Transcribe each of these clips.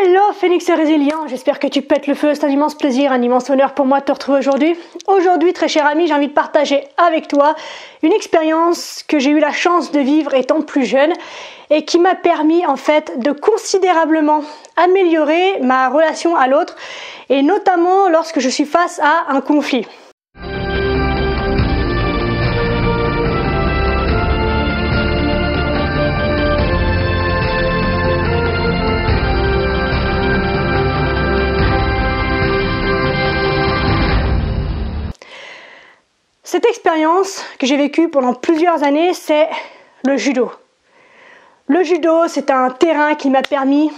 Hello Phénix Résilient, j'espère que tu pètes le feu, c'est un immense plaisir, un immense honneur pour moi de te retrouver aujourd'hui. Aujourd'hui, très cher ami, j'ai envie de partager avec toi une expérience que j'ai eu la chance de vivre étant plus jeune et qui m'a permis en fait de considérablement améliorer ma relation à l'autre et notamment lorsque je suis face à un conflit. Cette expérience que j'ai vécue pendant plusieurs années, c'est le judo. Le judo, c'est un terrain qui m'a permis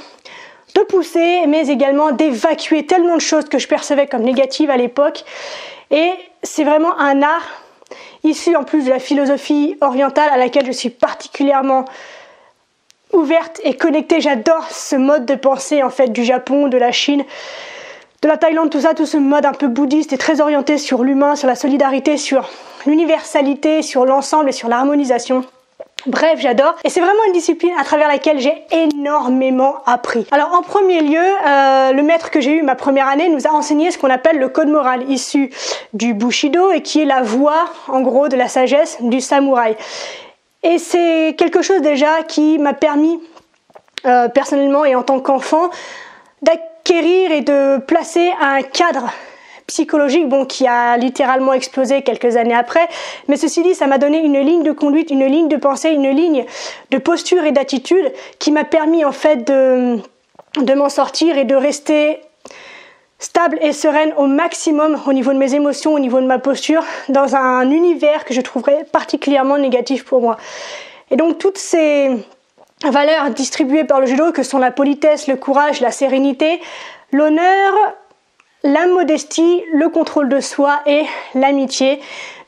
de pousser, mais également d'évacuer tellement de choses que je percevais comme négatives à l'époque. Et c'est vraiment un art issu en plus de la philosophie orientale à laquelle je suis particulièrement ouverte et connectée. J'adore ce mode de pensée en fait du Japon, de la Chine, de la Thaïlande, tout ça, tout ce mode un peu bouddhiste et très orienté sur l'humain, sur la solidarité, sur l'universalité, sur l'ensemble et sur l'harmonisation. Bref, j'adore. Et c'est vraiment une discipline à travers laquelle j'ai énormément appris. Alors en premier lieu, le maître que j'ai eu ma première année nous a enseigné ce qu'on appelle le code moral, issu du Bushido et qui est la voie, en gros, de la sagesse du samouraï. Et c'est quelque chose déjà qui m'a permis, personnellement et en tant qu'enfant, d'acquérir et de placer un cadre psychologique qui a littéralement explosé quelques années après, mais ceci dit, ça m'a donné une ligne de conduite, une ligne de pensée, une ligne de posture et d'attitude qui m'a permis en fait de m'en sortir et de rester stable et sereine au maximum au niveau de mes émotions, au niveau de ma posture, dans un univers que je trouverais particulièrement négatif pour moi. Et donc toutes ces valeurs distribuées par le judo, que sont la politesse, le courage, la sérénité, l'honneur, la modestie, le contrôle de soi et l'amitié.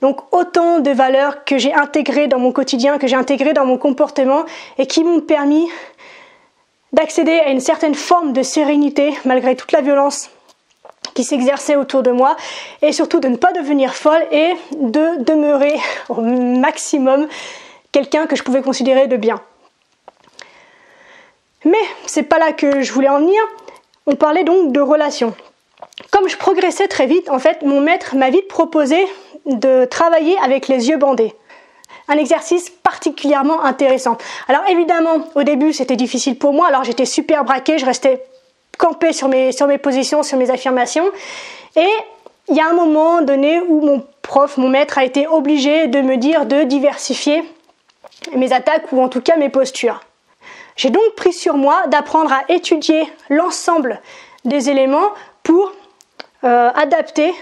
Donc autant de valeurs que j'ai intégrées dans mon quotidien, que j'ai intégrées dans mon comportement et qui m'ont permis d'accéder à une certaine forme de sérénité malgré toute la violence qui s'exerçait autour de moi et surtout de ne pas devenir folle et de demeurer au maximum quelqu'un que je pouvais considérer de bien. Mais c'est pas là que je voulais en venir. On parlait donc de relations. Comme je progressais très vite, en fait, mon maître m'a vite proposé de travailler avec les yeux bandés. Un exercice particulièrement intéressant. Alors évidemment, au début, c'était difficile pour moi. Alors j'étais super braquée, je restais campée sur mes positions, sur mes affirmations. Et il y a un moment donné où mon maître a été obligé de me dire de diversifier mes attaques ou en tout cas mes postures. J'ai donc pris sur moi d'apprendre à étudier l'ensemble des éléments pour adapter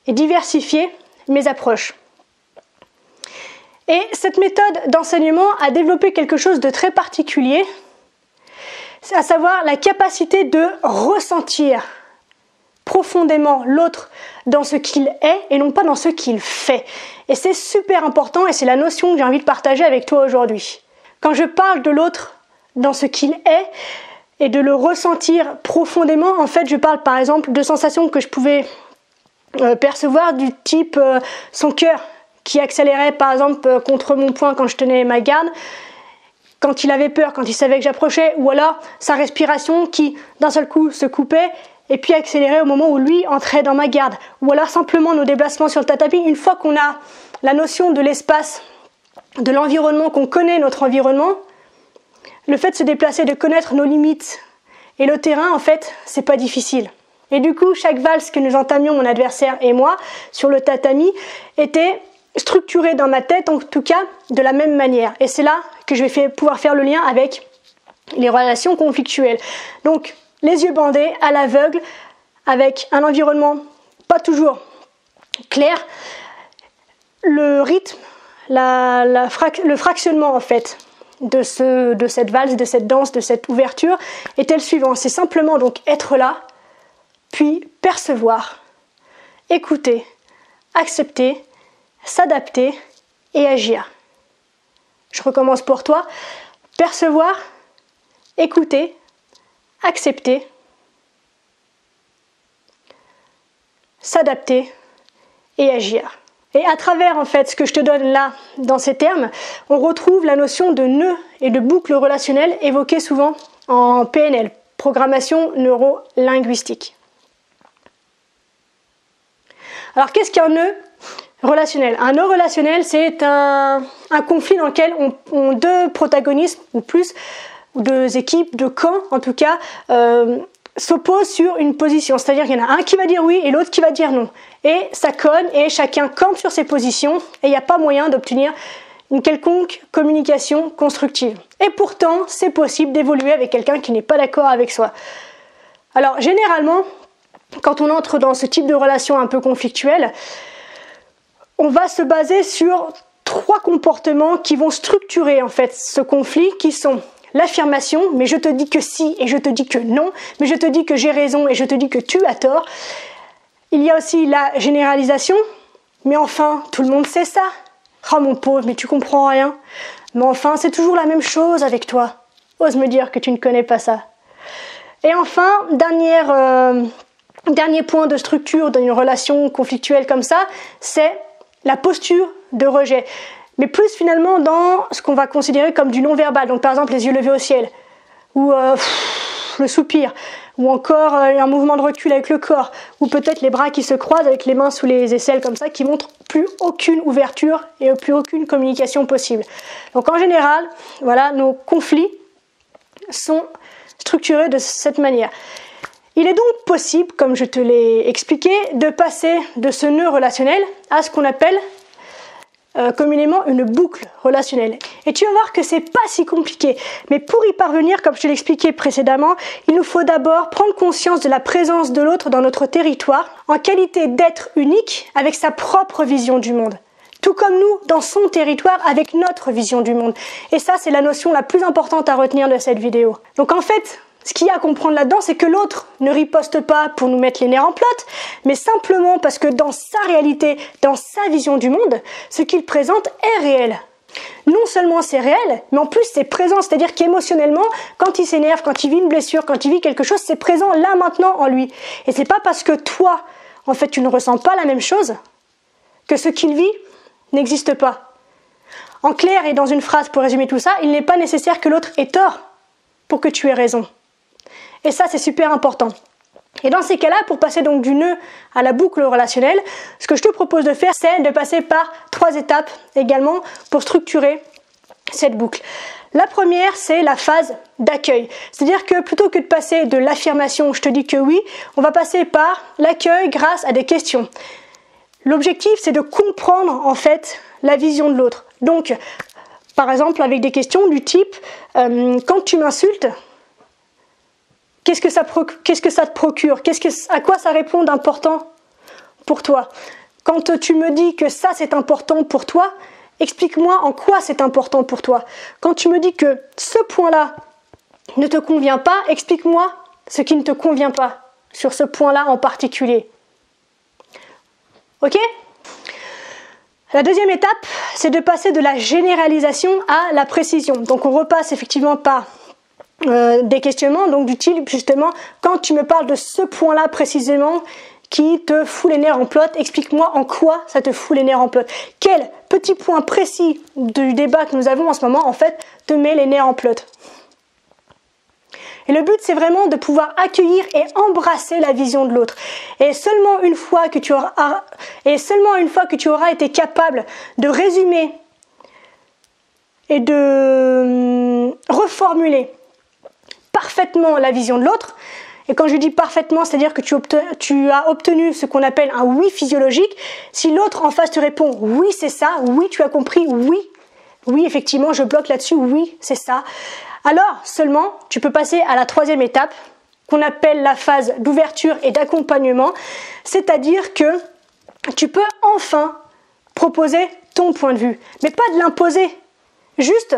et diversifier mes approches. Et cette méthode d'enseignement a développé quelque chose de très particulier, à savoir la capacité de ressentir profondément l'autre dans ce qu'il est et non pas dans ce qu'il fait. Et c'est super important et c'est la notion que j'ai envie de partager avec toi aujourd'hui. Quand je parle de l'autre dans ce qu'il est et de le ressentir profondément, en fait, je parle par exemple de sensations que je pouvais percevoir du type son cœur qui accélérait par exemple contre mon poing quand je tenais ma garde, quand il avait peur, quand il savait que j'approchais, ou alors sa respiration qui d'un seul coup se coupait et puis accélérait au moment où lui entrait dans ma garde, ou alors simplement nos déplacements sur le tatami. Une fois qu'on a la notion de l'espace, de l'environnement, qu'on connaît notre environnement, le fait de se déplacer, de connaître nos limites et le terrain, en fait, c'est pas difficile. Et du coup, chaque valse que nous entamions, mon adversaire et moi, sur le tatami, était structurée dans ma tête, en tout cas, de la même manière. Et c'est là que je vais pouvoir faire le lien avec les relations conflictuelles. Donc, les yeux bandés, à l'aveugle, avec un environnement pas toujours clair, le rythme, le fractionnement, en fait, de cette valse, de cette danse, de cette ouverture était le suivant. C'est simplement donc être là, puis percevoir, écouter, accepter, s'adapter et agir. Je recommence pour toi. Percevoir, écouter, accepter, s'adapter et agir. Et à travers en fait ce que je te donne là dans ces termes, on retrouve la notion de nœud et de boucle relationnelle évoquée souvent en PNL, programmation neuro-linguistique. Alors qu'est-ce qu'un nœud relationnel? Un nœud relationnel, c'est un conflit dans lequel deux protagonistes ou plus, ou deux équipes, deux camps en tout cas, s'opposent sur une position. C'est-à-dire qu'il y en a un qui va dire oui et l'autre qui va dire non. Et ça cogne et chacun campe sur ses positions et il n'y a pas moyen d'obtenir une quelconque communication constructive. Et pourtant, c'est possible d'évoluer avec quelqu'un qui n'est pas d'accord avec soi. Alors généralement, quand on entre dans ce type de relation un peu conflictuelle, on va se baser sur 3 comportements qui vont structurer en fait ce conflit, qui sont l'affirmation, mais je te dis que si et je te dis que non, mais je te dis que j'ai raison et je te dis que tu as tort. Il y a aussi la généralisation, mais enfin, tout le monde sait ça. Oh mon pauvre, mais tu comprends rien. Mais enfin, c'est toujours la même chose avec toi. Ose me dire que tu ne connais pas ça. Et enfin, dernier point de structure d'une relation conflictuelle comme ça, c'est la posture de rejet. Mais plus finalement dans ce qu'on va considérer comme du non-verbal. Donc par exemple les yeux levés au ciel, ou le soupir, ou encore un mouvement de recul avec le corps, ou peut-être les bras qui se croisent avec les mains sous les aisselles comme ça, qui montrent plus aucune ouverture et plus aucune communication possible. Donc en général, voilà, nos conflits sont structurés de cette manière. Il est donc possible, comme je te l'ai expliqué, de passer de ce nœud relationnel à ce qu'on appelle communément une boucle relationnelle. Et tu vas voir que c'est pas si compliqué. Mais pour y parvenir, comme je te l'ai expliqué précédemment, il nous faut d'abord prendre conscience de la présence de l'autre dans notre territoire en qualité d'être unique avec sa propre vision du monde. Tout comme nous, dans son territoire, avec notre vision du monde. Et ça, c'est la notion la plus importante à retenir de cette vidéo. Donc en fait, ce qu'il y a à comprendre là-dedans, c'est que l'autre ne riposte pas pour nous mettre les nerfs en plâtre, mais simplement parce que dans sa réalité, dans sa vision du monde, ce qu'il présente est réel. Non seulement c'est réel, mais en plus c'est présent, c'est-à-dire qu'émotionnellement, quand il s'énerve, quand il vit une blessure, quand il vit quelque chose, c'est présent là maintenant en lui. Et c'est pas parce que toi, en fait, tu ne ressens pas la même chose, que ce qu'il vit n'existe pas. En clair et dans une phrase pour résumer tout ça, il n'est pas nécessaire que l'autre ait tort pour que tu aies raison. Et ça, c'est super important. Et dans ces cas-là, pour passer donc du nœud à la boucle relationnelle, ce que je te propose de faire, c'est de passer par 3 étapes également pour structurer cette boucle. La première, c'est la phase d'accueil. C'est-à-dire que plutôt que de passer de l'affirmation « je te dis que oui », on va passer par l'accueil grâce à des questions. L'objectif, c'est de comprendre en fait la vision de l'autre. Donc, par exemple, avec des questions du type « quand tu m'insultes », qu'est-ce que ça te procure? À quoi ça répond d'important pour toi? Quand tu me dis que ça c'est important pour toi, explique-moi en quoi c'est important pour toi. Quand tu me dis que ce point-là ne te convient pas, explique-moi ce qui ne te convient pas sur ce point-là en particulier. Ok? La deuxième étape, c'est de passer de la généralisation à la précision. Donc on repasse effectivement par des questionnements, donc du type justement, quand tu me parles de ce point-là précisément qui te fout les nerfs en plâtre, explique-moi en quoi ça te fout les nerfs en plâtre. Quel petit point précis du débat que nous avons en ce moment, en fait, te met les nerfs en plâtre. Et le but, c'est vraiment de pouvoir accueillir et embrasser la vision de l'autre. Et seulement une fois que tu auras été capable de résumer et de reformuler parfaitement la vision de l'autre, et quand je dis parfaitement, c'est-à-dire que tu as obtenu ce qu'on appelle un oui physiologique. Si l'autre en face te répond oui c'est ça, oui tu as compris, oui effectivement je bloque là-dessus, oui c'est ça, alors seulement tu peux passer à la 3e étape qu'on appelle la phase d'ouverture et d'accompagnement, c'est-à-dire que tu peux enfin proposer ton point de vue, mais pas de l'imposer, juste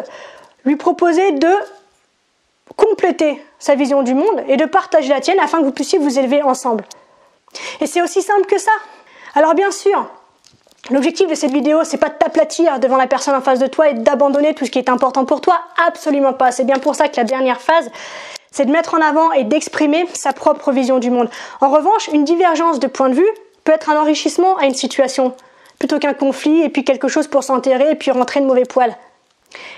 lui proposer de compléter sa vision du monde et de partager la tienne afin que vous puissiez vous élever ensemble. Et c'est aussi simple que ça. Alors bien sûr, l'objectif de cette vidéo, c'est pas de t'aplatir devant la personne en face de toi et d'abandonner tout ce qui est important pour toi, absolument pas. C'est bien pour ça que la dernière phase, c'est de mettre en avant et d'exprimer sa propre vision du monde. En revanche, une divergence de point de vue peut être un enrichissement à une situation, plutôt qu'un conflit et puis quelque chose pour s'enterrer et puis rentrer de mauvais poil.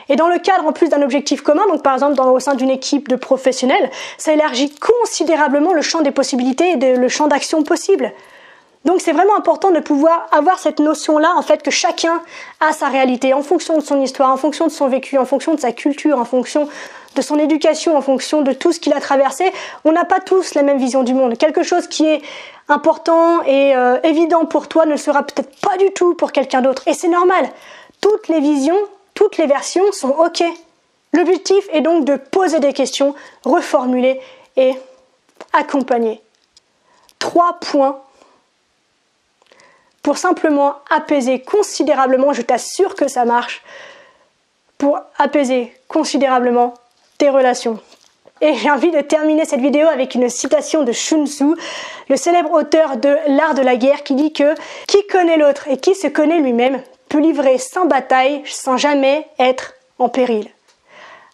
Et dans le cadre en plus d'un objectif commun, donc par exemple au sein d'une équipe de professionnels, ça élargit considérablement le champ des possibilités et le champ d'action possible. Donc c'est vraiment important de pouvoir avoir cette notion-là, en fait, que chacun a sa réalité en fonction de son histoire, en fonction de son vécu, en fonction de sa culture, en fonction de son éducation, en fonction de tout ce qu'il a traversé. On n'a pas tous la même vision du monde. Quelque chose qui est important et évident pour toi ne le sera peut-être pas du tout pour quelqu'un d'autre. Et c'est normal. Toutes les visions, toutes les versions sont OK. L'objectif est donc de poser des questions, reformuler et accompagner. 3 points pour simplement apaiser considérablement, je t'assure que ça marche, pour apaiser considérablement tes relations. Et j'ai envie de terminer cette vidéo avec une citation de Sun Tzu, le célèbre auteur de L'Art de la guerre, qui dit que « Qui connaît l'autre et qui se connaît lui-même peut livrer sans bataille sans jamais être en péril.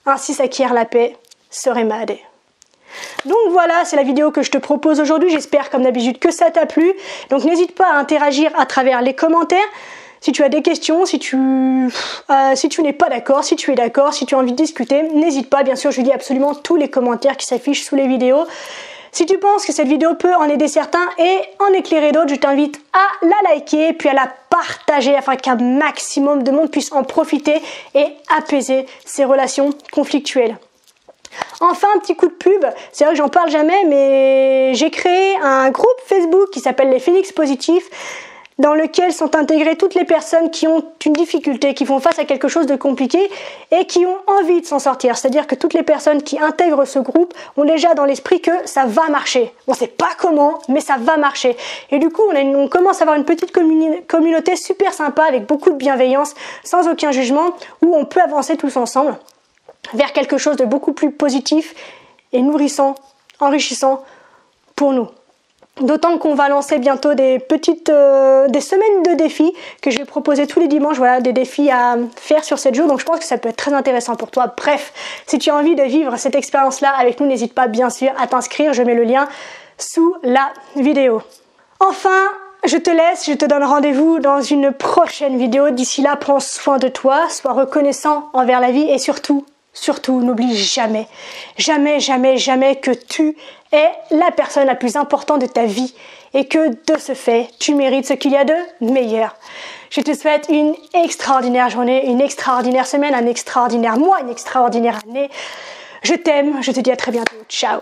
Ainsi s'acquiert la paix, serait Mahadé. » Donc voilà, c'est la vidéo que je te propose aujourd'hui. J'espère comme d'habitude que ça t'a plu. Donc n'hésite pas à interagir à travers les commentaires. Si tu as des questions, si tu n'es pas d'accord, si tu es d'accord, si tu as envie de discuter, n'hésite pas. Bien sûr, je lis absolument tous les commentaires qui s'affichent sous les vidéos. Si tu penses que cette vidéo peut en aider certains et en éclairer d'autres, je t'invite à la liker puis à la partager afin qu'un maximum de monde puisse en profiter et apaiser ces relations conflictuelles. Enfin, un petit coup de pub, c'est vrai que j'en parle jamais, mais j'ai créé un groupe Facebook qui s'appelle les Phoenix Positifs, dans lequel sont intégrées toutes les personnes qui ont une difficulté, qui font face à quelque chose de compliqué et qui ont envie de s'en sortir. C'est-à-dire que toutes les personnes qui intègrent ce groupe ont déjà dans l'esprit que ça va marcher. On ne sait pas comment, mais ça va marcher. Et du coup, on commence à avoir une petite communauté super sympa avec beaucoup de bienveillance, sans aucun jugement, où on peut avancer tous ensemble vers quelque chose de beaucoup plus positif et nourrissant, enrichissant pour nous. D'autant qu'on va lancer bientôt des semaines de défis que je vais proposer tous les dimanches, voilà, des défis à faire sur 7 jours, donc je pense que ça peut être très intéressant pour toi. Bref, si tu as envie de vivre cette expérience-là avec nous, n'hésite pas bien sûr à t'inscrire, je mets le lien sous la vidéo. Enfin, je te laisse, je te donne rendez-vous dans une prochaine vidéo. D'ici là, prends soin de toi, sois reconnaissant envers la vie et surtout, n'oublie jamais, jamais, jamais, jamais que tu es la personne la plus importante de ta vie et que de ce fait, tu mérites ce qu'il y a de meilleur. Je te souhaite une extraordinaire journée, une extraordinaire semaine, un extraordinaire mois, une extraordinaire année. Je t'aime, je te dis à très bientôt. Ciao.